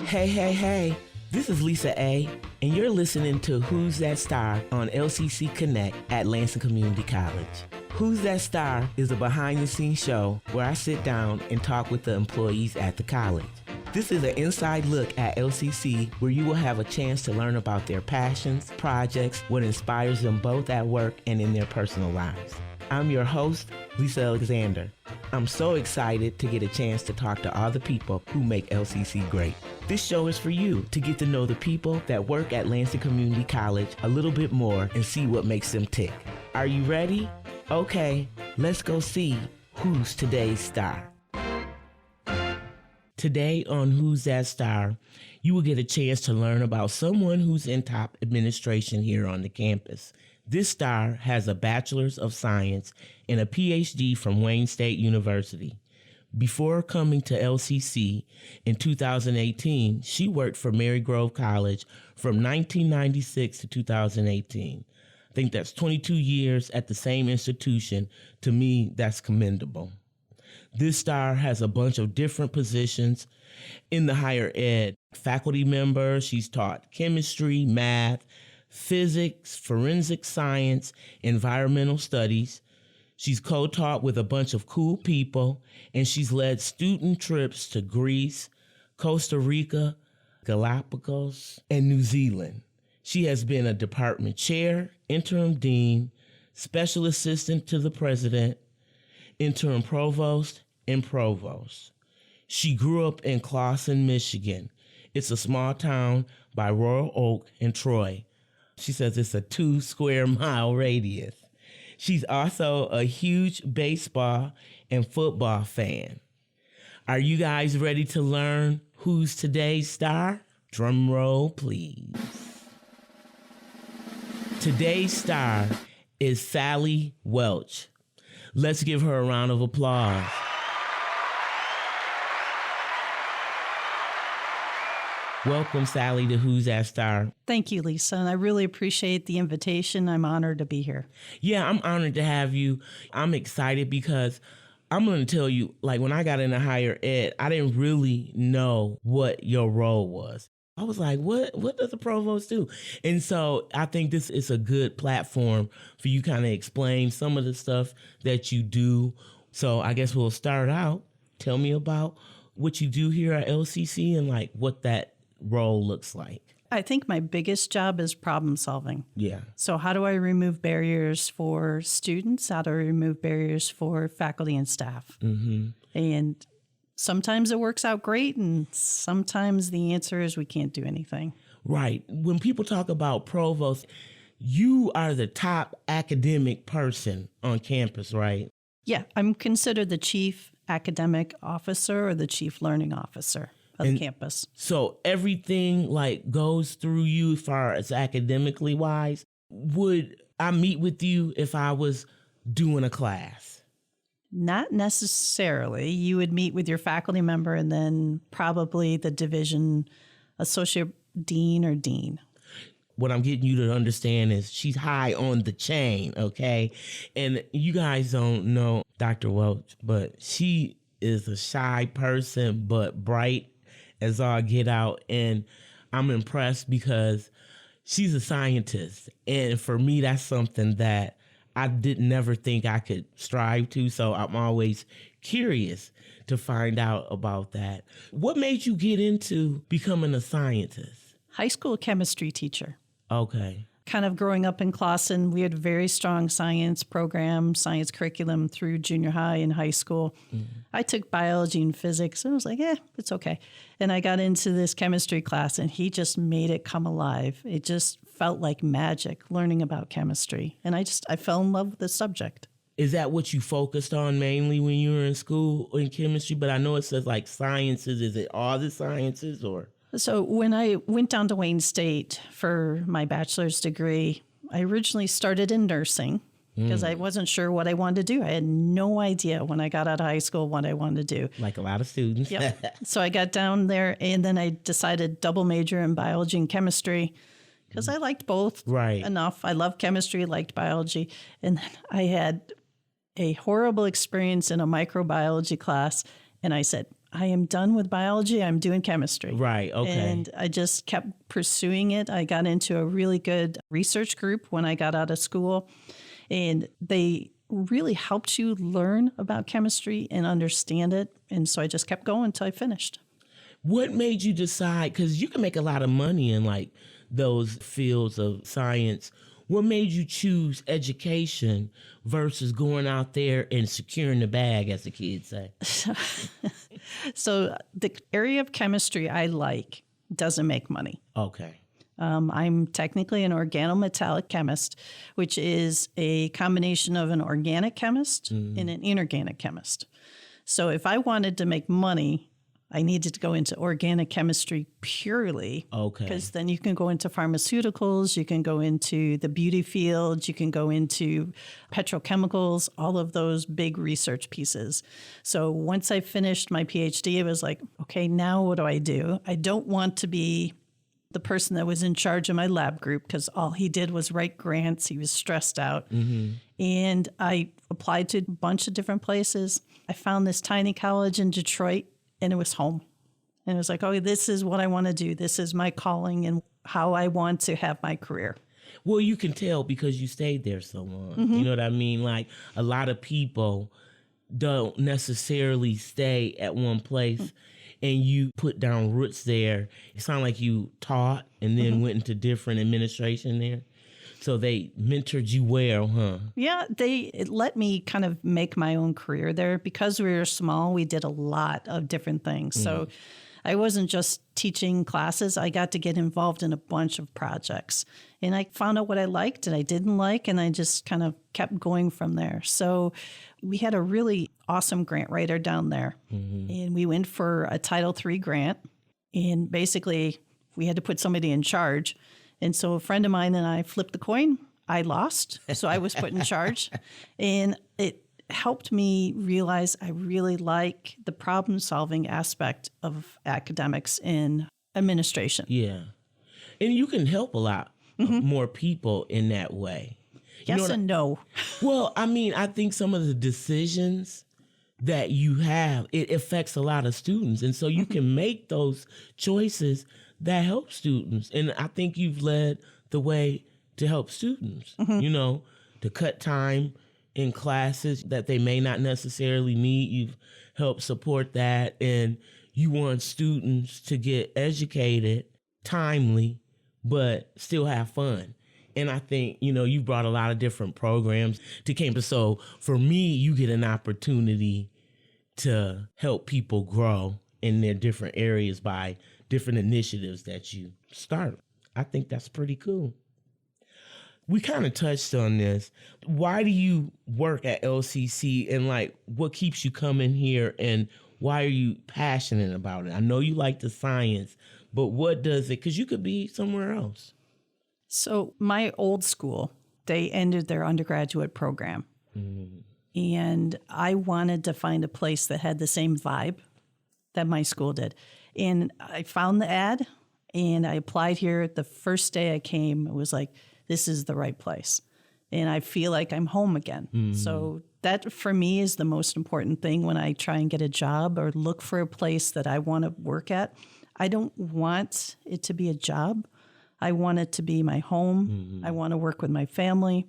Hey. This is Lisa A., and you're listening to Who's That Star on LCC Connect at Lansing Community College. Who's That Star is a behind-the-scenes show where I sit down and talk with the employees at the college. This is an inside look at LCC where you will have a chance to learn about their passions, projects, what inspires them both at work and in their personal lives. I'm your host, Lisa Alexander. I'm so excited to get a chance to talk to all the people who make LCC great. This show is for you to get to know the people that work at Lansing Community College a little bit more and see what makes them tick. Are you ready? Okay, let's go see who's today's star. Today on Who's That Star, you will get a chance to learn about someone who's in top administration here on the campus. This star has a Bachelor's of Science and a PhD from Wayne State University. Before coming to LCC in 2018, she worked for Marygrove College from 1996 to 2018. I think that's 22 years at the same institution. To me, that's commendable. This star has a bunch of different positions in the higher ed. Faculty member, she's taught chemistry, math, physics, forensic science, environmental studies. She's co-taught with a bunch of cool people, and she's led student trips to Greece, Costa Rica, Galapagos, and New Zealand. She has been a department chair, interim dean, special assistant to the president, interim provost, and provost. She grew up in Clawson, Michigan. It's a small town by Royal Oak and Troy. She says it's a 2 square mile radius. She's also a huge baseball and football fan. Are you guys ready to learn who's today's star? Drum roll, please. Today's star is Sally Welch. Let's give her a round of applause. Welcome, Sally, to Who's That Star. Thank you, Lisa, and I really appreciate the invitation. I'm honored to be here. Yeah, I'm honored to have you. I'm excited because I'm going to tell you, like, when I got into higher ed, I didn't really know what your role was. I was like, what does a provost do? And so I think this is a good platform for you kind of explain some of the stuff that you do. So I guess we'll start out. Tell me about what you do here at LCC and like what that role looks like. I think my biggest job is problem solving. Yeah. So how do I remove barriers for students? How do I remove barriers for faculty and staff? Mm-hmm. And sometimes it works out great, and sometimes the answer is we can't do anything. Right. When people talk about provost, you are the top academic person on campus, right? Yeah, I'm considered the chief academic officer or the chief learning officer of the campus. So everything like goes through you as far as academically wise. Would I meet with you if I was doing a class? Not necessarily. You would meet with your faculty member and then probably the division associate dean or dean. What I'm getting you to understand is she's high on the chain, okay? And you guys don't know Dr. Welch, but she is a shy person, but bright as all get out. And I'm impressed because she's a scientist. And for me, that's something that I never think I could strive to. So I'm always curious to find out about that. What made you get into becoming a scientist? High school chemistry teacher. Okay. Kind of growing up in Clawson, we had a very strong science program, science curriculum through junior high and high school. Mm-hmm. I took biology and physics, and I was like, it's okay. And I got into this chemistry class, and he just made it come alive. It just felt like magic, learning about chemistry. And I fell in love with the subject. Is that what you focused on mainly when you were in school in chemistry? But I know it says like sciences. Is it all the sciences or? So when I went down to Wayne State for my bachelor's degree, I originally started in nursing because I wasn't sure what I wanted to do. I had no idea when I got out of high school what I wanted to do. Like a lot of students. Yep. So I got down there and then I decided double major in biology and chemistry because I liked both enough. I loved chemistry, liked biology. And then I had a horrible experience in a microbiology class. And I said, I am done with biology. I'm doing chemistry. Right. Okay. And I just kept pursuing it. I got into a really good research group when I got out of school, and they really helped you learn about chemistry and understand it. And so I just kept going until I finished. What made you decide? Because you can make a lot of money in like those fields of science. What made you choose education versus going out there and securing the bag, as the kids say? So the area of chemistry I like doesn't make money. Okay. I'm technically an organometallic chemist, which is a combination of an organic chemist and an inorganic chemist. So if I wanted to make money, I needed to go into organic chemistry purely. Okay. Because then you can go into pharmaceuticals, you can go into the beauty field, you can go into petrochemicals, all of those big research pieces. So once I finished my PhD, it was like, okay, now what do? I don't want to be the person that was in charge of my lab group because all he did was write grants. He was stressed out. And I applied to a bunch of different places. I found this tiny college in Detroit, and it was home. And it was like, oh, this is what I want to do. This is my calling and how I want to have my career. Well, you can tell because you stayed there so long. You know what I mean? Like a lot of people don't necessarily stay at one place. And you put down roots there. It sounded like you taught and then went into different administration there. So they mentored you well, huh? Yeah, it let me kind of make my own career there. Because we were small, we did a lot of different things. So I wasn't just teaching classes. I got to get involved in a bunch of projects. And I found out what I liked and I didn't like, and I just kind of kept going from there. So we had a really awesome grant writer down there. And we went for a Title III grant. And basically, we had to put somebody in charge. And so a friend of mine and I flipped the coin. I lost, so I was put in charge. And it helped me realize I really like the problem-solving aspect of academics in administration. Yeah. And you can help a lot more people in that way. Yes and no. Well, I mean, I think some of the decisions that you have, it affects a lot of students. And so you can make those choices that help students. And I think you've led the way to help students, you know, to cut time in classes that they may not necessarily need. You've helped support that. And you want students to get educated timely, but still have fun. And I think, you know, you brought a lot of different programs to campus. So for me, you get an opportunity to help people grow in their different areas by different initiatives that you start. I think that's pretty cool. We kind of touched on this. Why do you work at LCC, and like what keeps you coming here, and why are you passionate about it? I know you like the science, but what does it, because you could be somewhere else. So my old school, they ended their undergraduate program. And I wanted to find a place that had the same vibe that my school did. And I found the ad and I applied here. The first day I came, it was like, this is the right place. And I feel like I'm home again. So that for me is the most important thing when I try and get a job or look for a place that I want to work at. I don't want it to be a job. I want it to be my home. I want to work with my family,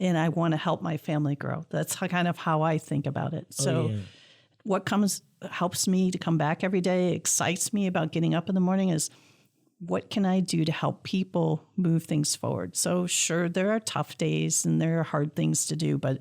and I want to help my family grow. That's kind of how I think about it. So what helps me to come back every day, excites me about getting up in the morning is, what can I do to help people move things forward? So sure, there are tough days and there are hard things to do, but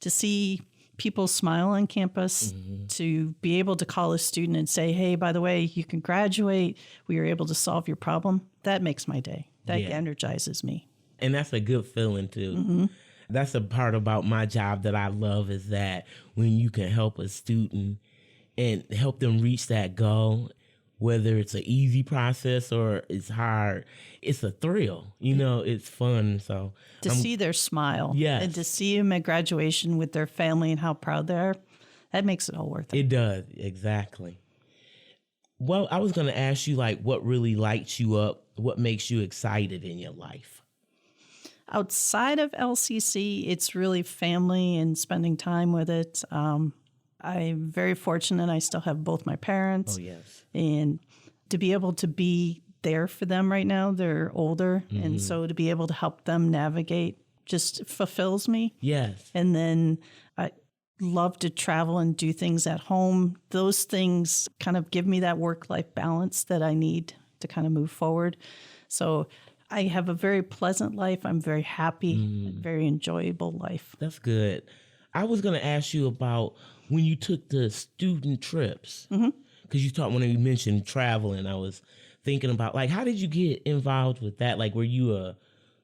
to see people smile on campus, to be able to call a student and say, hey, by the way, you can graduate, we were able to solve your problem, that makes my day. That energizes me. And that's a good feeling too. That's a part about my job that I love, is that when you can help a student and help them reach that goal, whether it's an easy process or it's hard, it's a thrill. You know, it's fun. So to see their smile and to see them at graduation with their family and how proud they are, that makes it all worth it. It does, exactly. Well, I was going to ask you, like, what really lights you up? What makes you excited in your life? Outside of LCC, it's really family and spending time with it. I'm very fortunate. I still have both my parents. Oh, yes. And to be able to be there for them right now, they're older. And so to be able to help them navigate just fulfills me. Yes. And then I love to travel and do things at home. Those things kind of give me that work-life balance that I need to kind of move forward. So I have a very pleasant life. I'm very happy, very enjoyable life. That's good. I was going to ask you about when you took the student trips, because when you mentioned traveling, I was thinking about, like, how did you get involved with that? Like, were you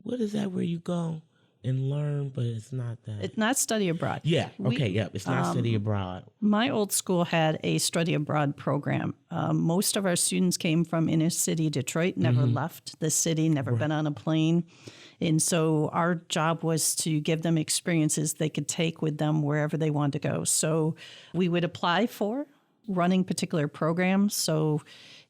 what is that where you go and learn, but it's not that? It's not study abroad. Yeah. Okay. Yep. It's not study abroad. My old school had a study abroad program. Most of our students came from inner city Detroit, never left the city, never been on a plane. And so our job was to give them experiences they could take with them wherever they wanted to go. So we would apply for running particular programs. So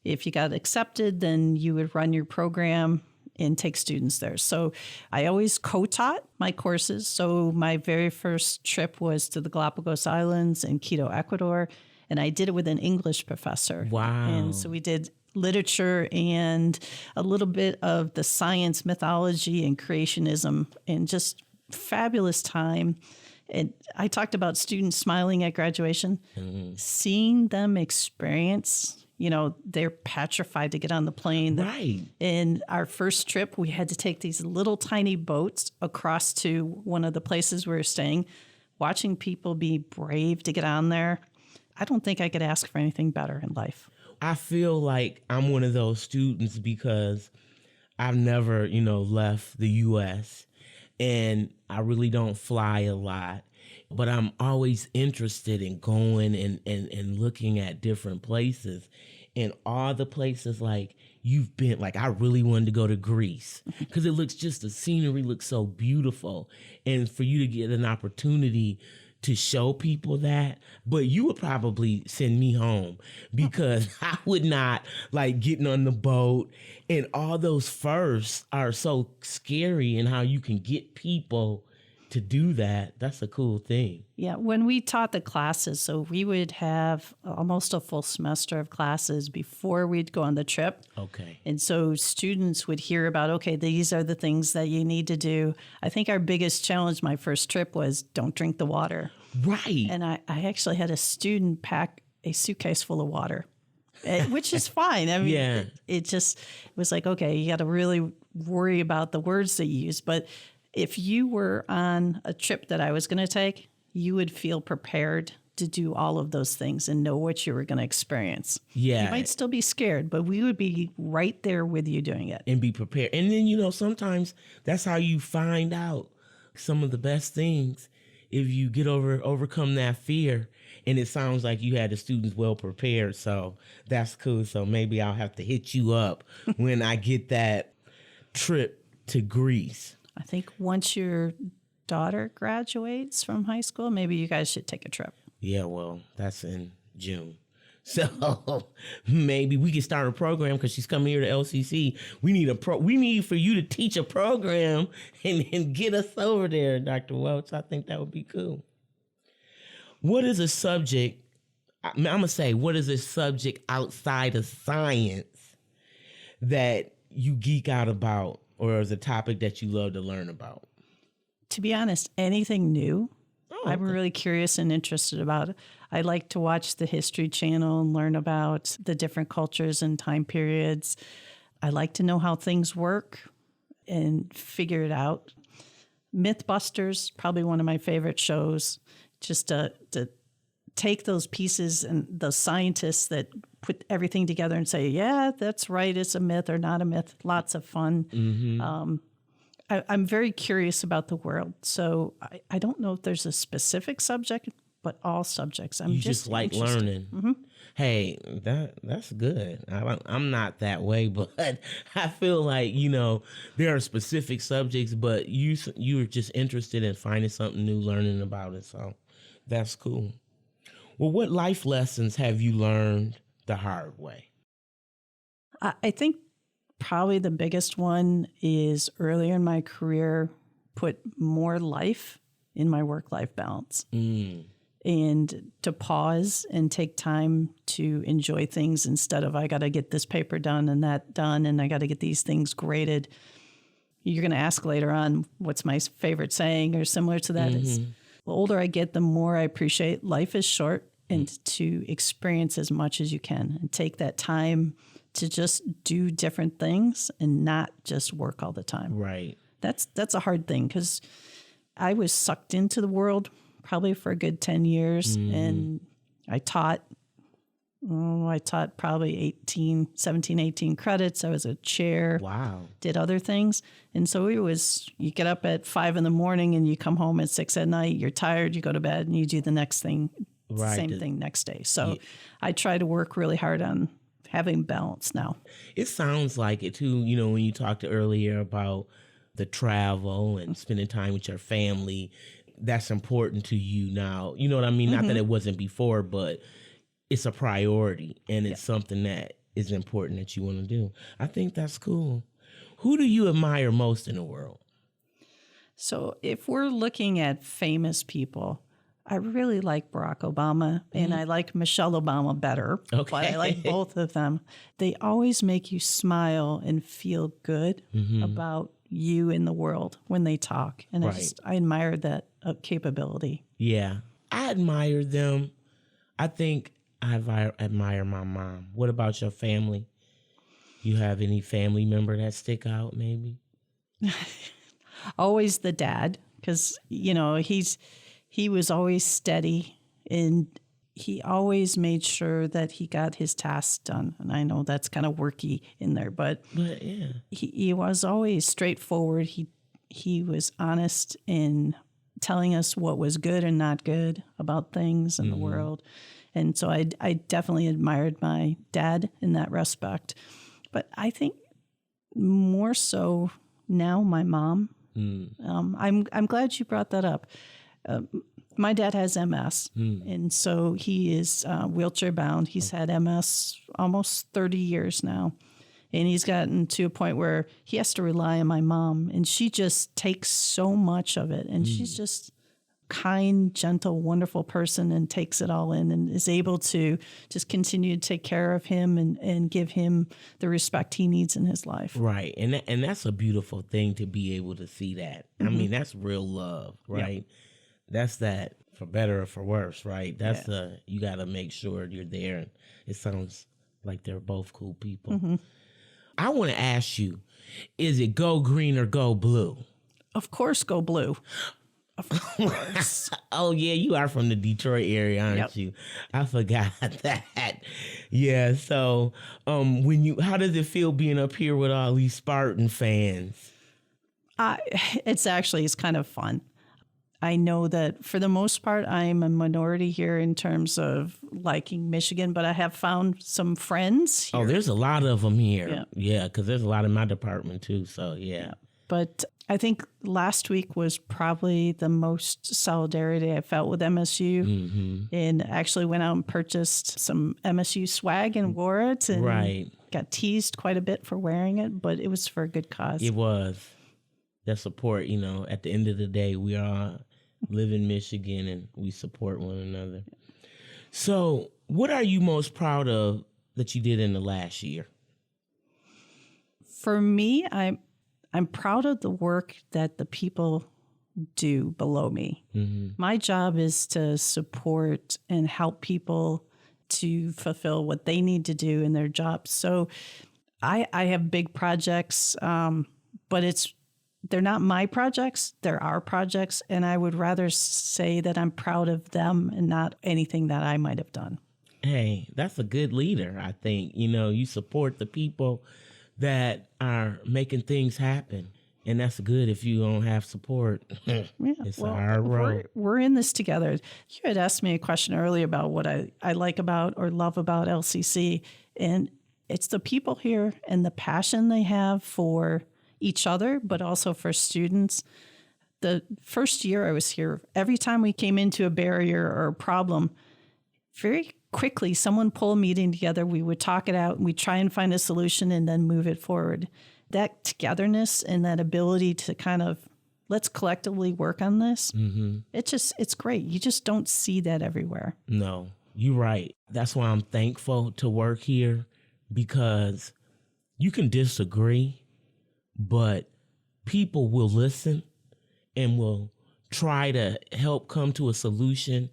if you got accepted, then you would run your program and take students there. So I always co-taught my courses. So my very first trip was to the Galapagos Islands in Quito, Ecuador, and I did it with an English professor. Wow. And so we did literature and a little bit of the science, mythology, and creationism, and just fabulous time. And I talked about students smiling at graduation, seeing them experience, they're petrified to get on the plane. Right. In our first trip, we had to take these little tiny boats across to one of the places we were staying, watching people be brave to get on there. I don't think I could ask for anything better in life. I feel like I'm one of those students because I've never, left the U.S. and I really don't fly a lot, but I'm always interested in going and looking at different places. And all the places like you've been, like I really wanted to go to Greece because it looks the scenery looks so beautiful. And for you to get an opportunity to show people that, but you would probably send me home because I would not like getting on the boat, and all those firsts are so scary, and how you can get people to do that. That's a cool thing. Yeah, when we taught the classes, so we would have almost a full semester of classes before we'd go on the trip. Okay. And so students would hear about, okay, these are the things that you need to do. I think our biggest challenge my first trip was don't drink the water. Right. And I actually had a student pack a suitcase full of water, which is fine. I mean, Yeah. it was like, okay, you got to really worry about the words that you use. But if you were on a trip that I was going to take, you would feel prepared to do all of those things and know what you were going to experience. Yeah. You might still be scared, but we would be right there with you doing it. And be prepared. And then, sometimes that's how you find out some of the best things, if you overcome that fear. And it sounds like you had the students well prepared. So that's cool. So maybe I'll have to hit you up when I get that trip to Greece. I think once your daughter graduates from high school, maybe you guys should take a trip. Yeah, well, that's in June. So maybe we can start a program because she's coming here to LCC. We need for you to teach a program and get us over there, Dr. Welch. I think that would be cool. What is a subject, what is a subject outside of science that you geek out about, or is a topic that you love to learn about? To be honest, anything new. Oh, I'm really curious and interested about it. I like to watch the History Channel and learn about the different cultures and time periods. I like to know how things work and figure it out. Mythbusters, probably one of my favorite shows, just to take those pieces and the scientists that put everything together and say, yeah, that's right, it's a myth or not a myth. Lots of fun. Mm-hmm. I'm very curious about the world. So I don't know if there's a specific subject, but all subjects. I'm just like interested. learning. Mm-hmm. Hey, that's good. I'm not that way, but I feel like, there are specific subjects, but you're just interested in finding something new, learning about it. So that's cool. Well, what life lessons have you learned the hard way? I think probably the biggest one is earlier in my career, put more life in my work-life balance. and to pause and take time to enjoy things instead of I got to get this paper done and that done and I got to get these things graded. You're going to ask later on what's my favorite saying or similar to that. Is the older I get, the more I appreciate life is short and to experience as much as you can and take that time to just do different things and not just work all the time. Right. That's a hard thing because I was sucked into the world probably for a good 10 years. And I taught probably 17, 18 credits. I was a chair. Wow. Did other things. And so you get up at 5 a.m. and you come home at 6 p.m. You're tired, you go to bed and you do the next thing, same thing next day. So I try to work really hard on having balance now. It sounds like it too, when you talked earlier about the travel and spending time with your family, that's important to you now. You know what I mean? Not that it wasn't before, but it's a priority and it's something that is important that you want to do. I think that's cool. Who do you admire most in the world? So if we're looking at famous people, I really like Barack Obama and I like Michelle Obama better, but I like both of them. They always make you smile and feel good about you in the world when they talk. And I admire that capability. Yeah, I admire them. I think I admire my mom. What about your family? You have any family member that stick out maybe? Always the dad, because, he was always steady and he always made sure that he got his tasks done. And I know that's kind of worky in there, but yeah, he was always straightforward. He was honest in telling us what was good and not good about things in the world. And so I definitely admired my dad in that respect. But I think more so now my mom. I'm glad you brought that up. My dad has MS, and so he is wheelchair bound. He's had MS almost 30 years now, and he's gotten to a point where he has to rely on my mom, and she just takes so much of it, and she's just kind, gentle, wonderful person and takes it all in and is able to just continue to take care of him and give him the respect he needs in his life. Right. And that's a beautiful thing to be able to see that. I mean, that's real love, right? Yep. That's that for better or for worse, right? That's you got to make sure you're there. And it sounds like they're both cool people. I want to ask you, is it go green or go blue? Of course, go blue. Of course. Oh, yeah, you are from the Detroit area, aren't you? I forgot that. Yeah, so how does it feel being up here with all these Spartan fans? It's kind of fun. I know that for the most part, I'm a minority here in terms of liking Michigan, but I have found some friends here. Oh, there's a lot of them here. Yeah, because there's a lot in my department, too, so yeah. But I think last week was probably the most solidarity I felt with MSU, and actually went out and purchased some MSU swag and wore it, and got teased quite a bit for wearing it, but it was for a good cause. It was. That support, at the end of the day, we all live in Michigan and we support one another. So what are you most proud of that you did in the last year? For me, I'm proud of the work that the people do below me. My job is to support and help people to fulfill what they need to do in their jobs. So I have big projects, but they're not my projects, they're our projects, and I would rather say that I'm proud of them and not anything that I might have done. Hey, that's a good leader, I think. You support the people that are making things happen, and that's good if you don't have support. It's a hard road. We're in this together. You had asked me a question earlier about what I like about or love about LCC, and it's the people here and the passion they have for each other, but also for students. The first year I was here, every time we came into a barrier or a problem, very quickly someone pull a meeting together, we would talk it out and we'd try and find a solution and then move it forward. That togetherness and that ability to kind of let's collectively work on this. It's great. You just don't see that everywhere. No, you're right. That's why I'm thankful to work here, because you can disagree, but people will listen and will try to help come to a solution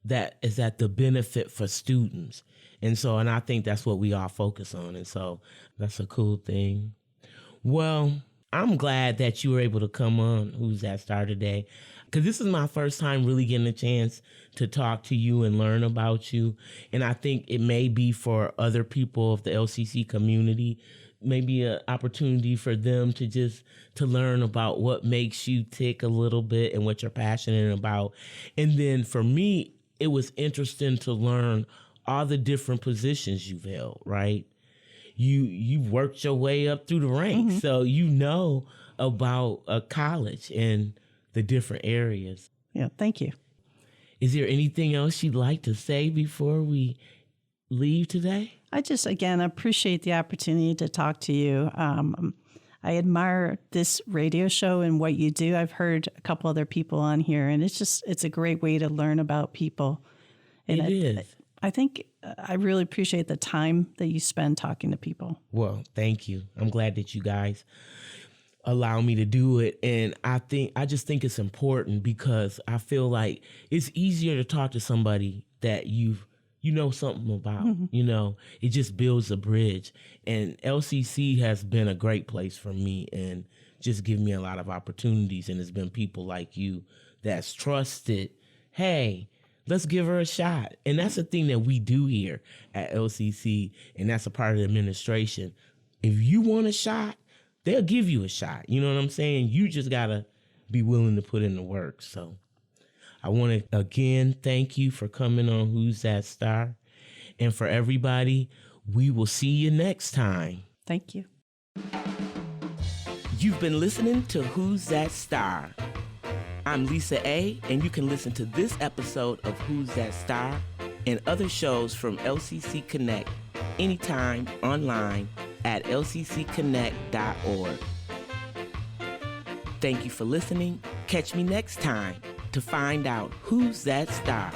that is at the benefit for students. And I think that's what we all focus on. And so that's a cool thing. Well, I'm glad that you were able to come on Who's That Star today, because this is my first time really getting a chance to talk to you and learn about you. And I think it may be for other people of the LCC community, maybe an opportunity for them to learn about what makes you tick a little bit and what you're passionate about. And then for me, it was interesting to learn all the different positions you've held, right? You worked your way up through the ranks, so you know about a college and the different areas. Yeah, thank you. Is there anything else you'd like to say before we leave today? I just, again, appreciate the opportunity to talk to you. I admire this radio show and what you do. I've heard a couple other people on here, and it's a great way to learn about people. And it is. I think I really appreciate the time that you spend talking to people. Well, thank you. I'm glad that you guys allow me to do it. And I just think it's important, because I feel like it's easier to talk to somebody that you know something about. It just builds a bridge. And LCC has been a great place for me and just given me a lot of opportunities. And it's been people like you that's trusted, hey, let's give her a shot. And that's the thing that we do here at LCC, and that's a part of the administration. If you want a shot, they'll give you a shot. You know what I'm saying? You just got to be willing to put in the work. So I want to, again, thank you for coming on Who's That Star? And for everybody, we will see you next time. Thank you. You've been listening to Who's That Star? I'm Lisa A., and you can listen to this episode of Who's That Star and other shows from LCC Connect anytime online at lccconnect.org. Thank you for listening. Catch me next time to find out who's that star.